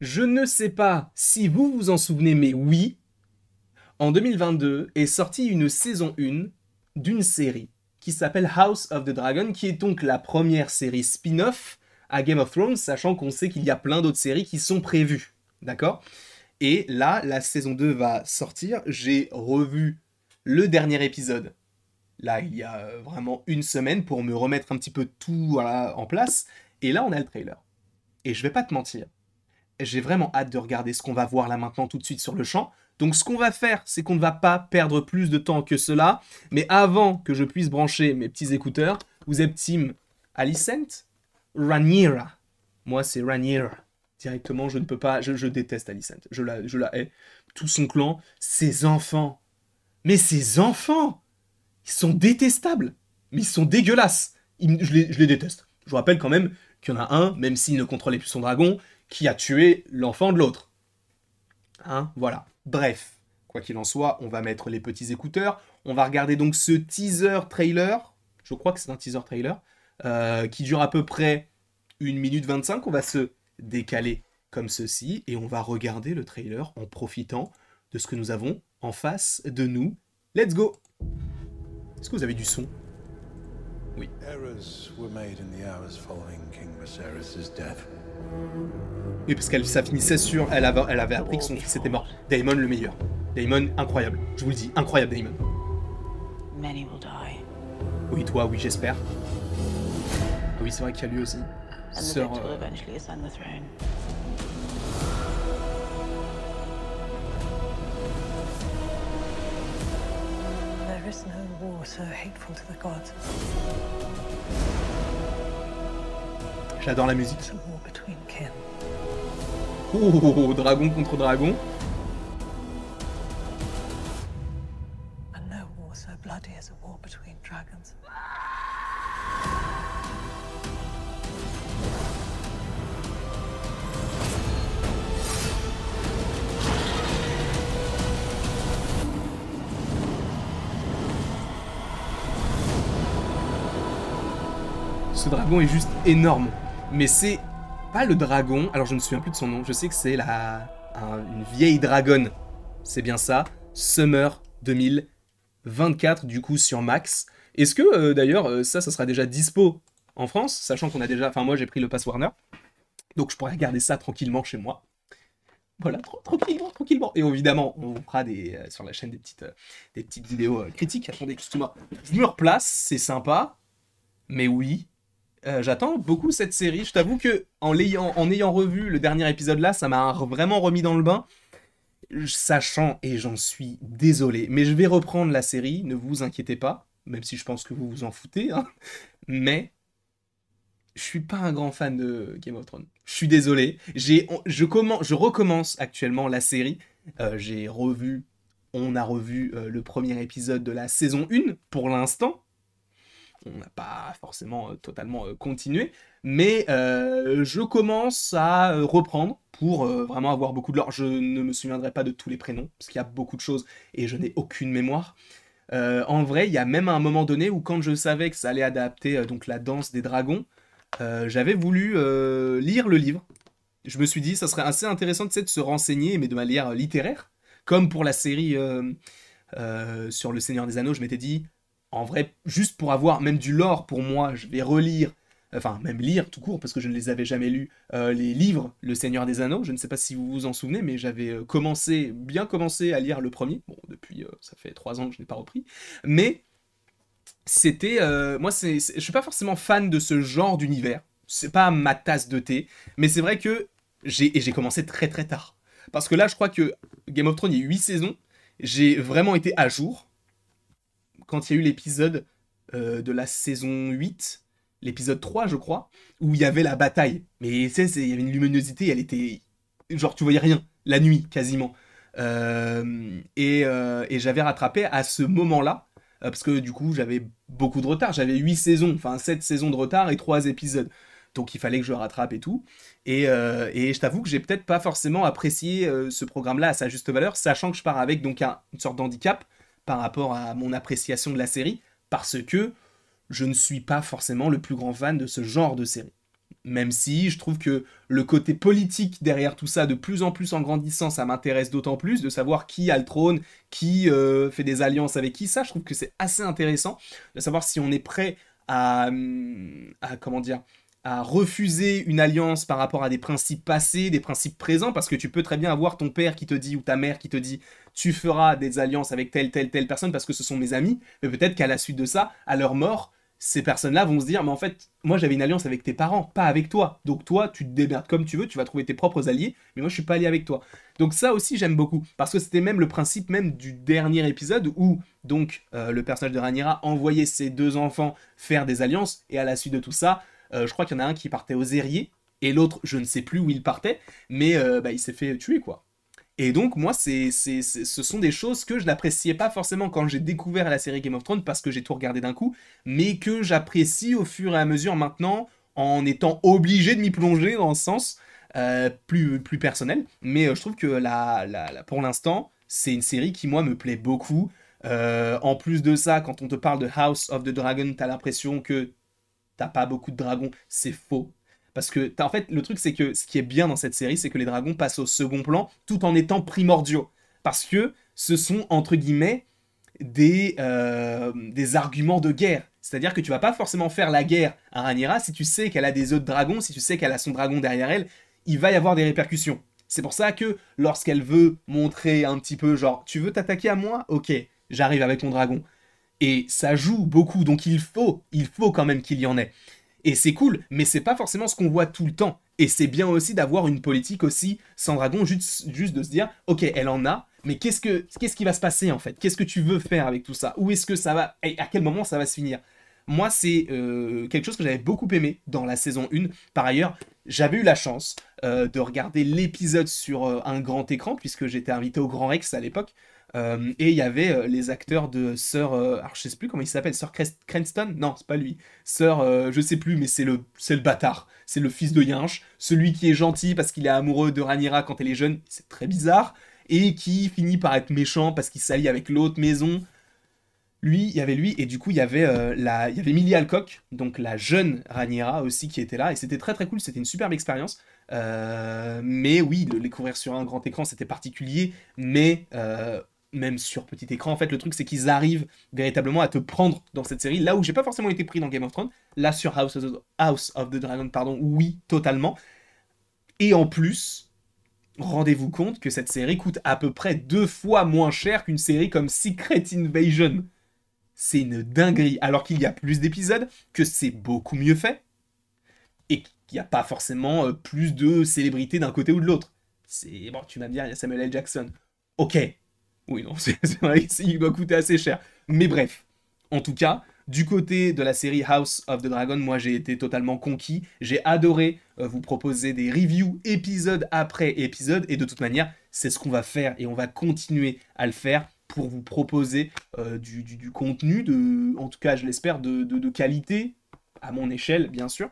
Je ne sais pas si vous vous en souvenez, mais oui, en 2022 est sortie une saison 1 d'une série qui s'appelle House of the Dragon, qui est donc la première série spin-off à Game of Thrones, sachant qu'on sait qu'il y a plein d'autres séries qui sont prévues. D'accord? Et là, la saison 2 va sortir. J'ai revu le dernier épisode, là, il y a vraiment une semaine, pour me remettre un petit peu tout voilà, en place. Et là, on a le trailer. Et je vais pas te mentir, j'ai vraiment hâte de regarder ce qu'on va voir là maintenant tout de suite sur le champ. Donc ce qu'on va faire, c'est qu'on ne va pas perdre plus de temps que cela. Mais avant que je puisse brancher mes petits écouteurs, vous êtes team Alicent, Rhaenyra. Moi c'est Rhaenyra. Directement, je ne peux pas, je déteste Alicent. Je la hais. Tout son clan, ses enfants. Mais ses enfants, ils sont détestables. Mais ils sont dégueulasses. Je les déteste. Je vous rappelle quand même qu'il y en a un, même s'il ne contrôlait plus son dragon, qui a tué l'enfant de l'autre. Hein, voilà. Bref, quoi qu'il en soit, on va mettre les petits écouteurs. On va regarder donc ce teaser trailer. Je crois que c'est un teaser trailer. Qui dure à peu près 1 minute 25. On va se décaler comme ceci. Et on va regarder le trailer en profitant de ce que nous avons en face de nous. Let's go! Est-ce que vous avez du son? Oui. Errors were made in the hours following King Viserys' death. Oui, parce qu'elle ça finissait sur... Elle avait appris que son fils était mort. Daemon le meilleur. Daemon, incroyable. Je vous le dis, incroyable Daemon. Many will die. Oui, toi, oui, j'espère. Ah oui, c'est vrai qu'il y a lui aussi. And the Sœur... victor will eventually ascend the throne. There is no war so hateful to the gods J'adore la musique. as a war between kin. Oh, dragon contre dragon. And no war so bloody as a war between dragons. Ce dragon est juste énorme. Mais c'est pas le dragon... Alors, je ne me souviens plus de son nom. Je sais que c'est une vieille dragonne. C'est bien ça. Summer 2024, du coup, sur Max. Est-ce que, d'ailleurs, ça sera déjà dispo en France, sachant qu'on a déjà... Enfin, moi, j'ai pris le Pass Warner. Donc, je pourrais regarder ça tranquillement chez moi. Voilà, tranquillement, tranquillement. Et évidemment, on fera sur la chaîne des petites vidéos critiques. Attendez, excuse-moi. Je me replace, c'est sympa. Mais oui, j'attends beaucoup cette série. Je t'avoue que en ayant revu le dernier épisode là, ça m'a vraiment remis dans le bain. Sachant, et j'en suis désolé, mais je vais reprendre la série, ne vous inquiétez pas, même si je pense que vous vous en foutez, hein. Mais je suis pas un grand fan de Game of Thrones. Je suis désolé. Je recommence actuellement la série. On a revu le premier épisode de la saison 1 pour l'instant. On n'a pas forcément totalement continué, mais je commence à reprendre pour vraiment avoir beaucoup de lore. Je ne me souviendrai pas de tous les prénoms, parce qu'il y a beaucoup de choses et je n'ai aucune mémoire. En vrai, il y a même un moment donné où quand je savais que ça allait adapter donc la danse des dragons, j'avais voulu lire le livre. Je me suis dit, ça serait assez intéressant de se renseigner, mais de manière littéraire. Comme pour la série sur le Seigneur des Anneaux, je m'étais dit, en vrai, juste pour avoir même du lore, pour moi, je vais relire, enfin même lire tout court, parce que je ne les avais jamais lus, les livres Le Seigneur des Anneaux. Je ne sais pas si vous vous en souvenez, mais j'avais bien commencé à lire le premier. Bon, depuis, ça fait 3 ans que je n'ai pas repris. Mais c'était... moi, je suis pas forcément fan de ce genre d'univers. C'est pas ma tasse de thé. Mais c'est vrai que j'ai commencé très très tard. Parce que là, je crois que Game of Thrones, il y a 8 saisons. J'ai vraiment été à jour quand il y a eu l'épisode de la saison 8, l'épisode 3, je crois, où il y avait la bataille. Mais tu sais, il y avait une luminosité, elle était... Genre, tu voyais rien, la nuit, quasiment. Et j'avais rattrapé à ce moment-là, parce que du coup, j'avais beaucoup de retard. J'avais 8 saisons, enfin 7 saisons de retard et 3 épisodes. Donc il fallait que je rattrape et tout. Et je t'avoue que j'ai peut-être pas forcément apprécié ce programme-là à sa juste valeur, sachant que je pars avec donc une sorte d'handicap par rapport à mon appréciation de la série, parce que je ne suis pas forcément le plus grand fan de ce genre de série. Même si je trouve que le côté politique derrière tout ça, de plus en plus en grandissant, ça m'intéresse d'autant plus, de savoir qui a le trône, qui fait des alliances avec qui, ça je trouve que c'est assez intéressant, de savoir si on est prêt comment dire, à refuser une alliance par rapport à des principes passés, des principes présents, parce que tu peux très bien avoir ton père qui te dit, ou ta mère qui te dit, tu feras des alliances avec telle personne parce que ce sont mes amis, mais peut-être qu'à la suite de ça, à leur mort, ces personnes-là vont se dire, mais en fait, moi j'avais une alliance avec tes parents, pas avec toi. Donc toi, tu te démerdes comme tu veux, tu vas trouver tes propres alliés, mais moi je suis pas allié avec toi. Donc ça aussi j'aime beaucoup, parce que c'était même le principe même du dernier épisode où donc le personnage de Rhaenyra envoyait ses 2 enfants faire des alliances, et à la suite de tout ça, je crois qu'il y en a un qui partait aux Airiers, et l'autre, je ne sais plus où il partait, mais il s'est fait tuer quoi. Et donc, moi, ce sont des choses que je n'appréciais pas forcément quand j'ai découvert la série Game of Thrones parce que j'ai tout regardé d'un coup, mais que j'apprécie au fur et à mesure maintenant en étant obligé de m'y plonger dans le sens plus personnel. Mais je trouve que pour l'instant, c'est une série qui, moi, me plaît beaucoup. En plus de ça, quand on te parle de House of the Dragon, t'as l'impression que t'as pas beaucoup de dragons. C'est faux. Parce que, en fait, le truc, c'est que ce qui est bien dans cette série, c'est que les dragons passent au second plan tout en étant primordiaux. Parce que ce sont, entre guillemets, des arguments de guerre. C'est-à-dire que tu vas pas forcément faire la guerre à Rhaenyra si tu sais qu'elle a des œufs de dragon, si tu sais qu'elle a son dragon derrière elle, il va y avoir des répercussions. C'est pour ça que lorsqu'elle veut montrer un petit peu, genre, tu veux t'attaquer à moi? Ok, j'arrive avec mon dragon. Et ça joue beaucoup, donc il faut quand même qu'il y en ait. Et c'est cool, mais c'est pas forcément ce qu'on voit tout le temps. Et c'est bien aussi d'avoir une politique aussi sans dragon, juste de se dire, ok, elle en a, mais qu'est-ce qui va se passer en fait? Qu'est-ce que tu veux faire avec tout ça? Où est-ce que ça va? Et à quel moment ça va se finir? Moi, c'est quelque chose que j'avais beaucoup aimé dans la saison 1. Par ailleurs, j'avais eu la chance de regarder l'épisode sur un grand écran, puisque j'étais invité au Grand Rex à l'époque. Et il y avait les acteurs de Sir, alors je sais plus comment il s'appelle, Sir Cranston? Non, c'est pas lui. Sir, je sais plus, mais c'est le bâtard. C'est le fils de Yinche, celui qui est gentil parce qu'il est amoureux de Rhaenyra quand elle est jeune, c'est très bizarre, et qui finit par être méchant parce qu'il s'allie avec l'autre maison. Lui, il y avait lui, et du coup il y avait Millie Alcock, donc la jeune Rhaenyra aussi qui était là, et c'était très très cool, c'était une superbe expérience. Mais oui, le découvrir sur un grand écran c'était particulier, mais même sur petit écran, en fait, le truc c'est qu'ils arrivent véritablement à te prendre dans cette série, là où j'ai pas forcément été pris dans Game of Thrones, là sur House of the Dragon, pardon, oui, totalement. Et en plus, rendez-vous compte que cette série coûte à peu près 2 fois moins cher qu'une série comme Secret Invasion. C'est une dinguerie, alors qu'il y a plus d'épisodes, que c'est beaucoup mieux fait, et qu'il n'y a pas forcément plus de célébrités d'un côté ou de l'autre. C'est bon, tu vas me dire, il y a Samuel L. Jackson. Ok, oui, non, c'est vrai qu'il doit coûter assez cher. Mais bref, en tout cas, du côté de la série House of the Dragon, moi j'ai été totalement conquis. J'ai adoré vous proposer des reviews épisode après épisode. Et de toute manière, c'est ce qu'on va faire et on va continuer à le faire pour vous proposer du contenu, en tout cas je l'espère, de qualité, à mon échelle bien sûr.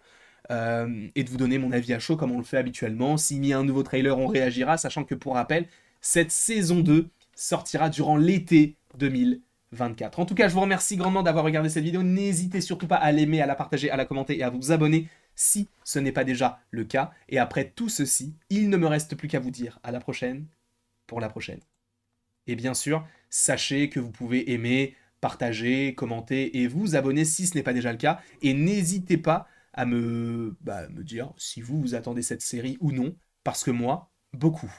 Et de vous donner mon avis à chaud comme on le fait habituellement. S'il y a un nouveau trailer, on réagira, sachant que pour rappel, cette saison 2 sortira durant l'été 2024. En tout cas, je vous remercie grandement d'avoir regardé cette vidéo. N'hésitez surtout pas à l'aimer, à la partager, à la commenter et à vous abonner si ce n'est pas déjà le cas. Et après tout ceci, il ne me reste plus qu'à vous dire à la prochaine pour la prochaine. Et bien sûr, sachez que vous pouvez aimer, partager, commenter et vous abonner si ce n'est pas déjà le cas. Et n'hésitez pas à me dire si vous attendez cette série ou non, parce que moi, beaucoup.